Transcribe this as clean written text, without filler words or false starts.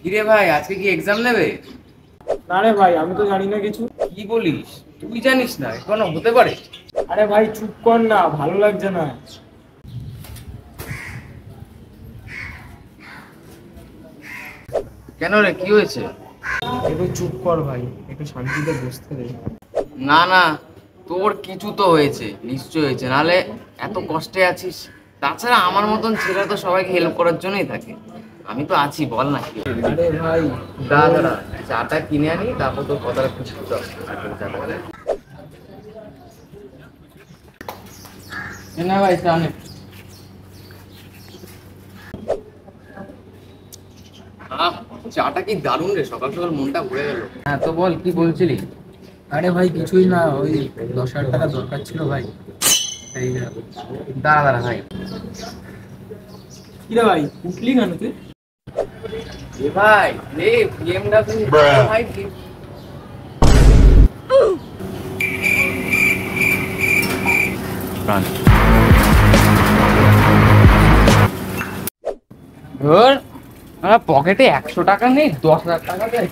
কিরে ভাই, আজকে কি এক্সাম নেবে? না রে ভাই, আমি তো জানি না কিছু। কি বলিস? তুই জানিস না? এখনো হতে পারে? আরে ভাই চুপ কর না, ভালো লাগছে না। কেন রে, কি হয়েছে? একটু চুপ কর ভাই, একটু শান্তিতে বসতে দে। না না, তোর কিছু তো হয়েছে, নিশ্চয় হয়েছে, নাহলে এত কষ্টে আছিস। তাছাড়া আমার মতন ছেলে তো সবাইকে হেল্প করার জন্যই থাকে। আমি তো আছি, বল না কি হয়েছে? আরে ভাই দাঁড়া, চাটা কিনে আনি, তারপর তোর কথাটা খুঁজতে হবে। না ভাই, চা নে। চাটা কি দারুণ রে, সকাল সকাল মনটা ঘুরে গেল। হ্যাঁ তো বল, কি বলছিলি? আরে ভাই কিছুই না, ওই 10,000 টাকা দরকার ছিল ভাই। এই দাঁড়া দাঁড়া ভাই। কি রে ভাই, উঠলি কেন তুই? এ ভাই রে, বিএমডব্লিউ ভাই। ধর, আমার পকেটে 100 টাকা নেই, 10,000 টাকা দেয়।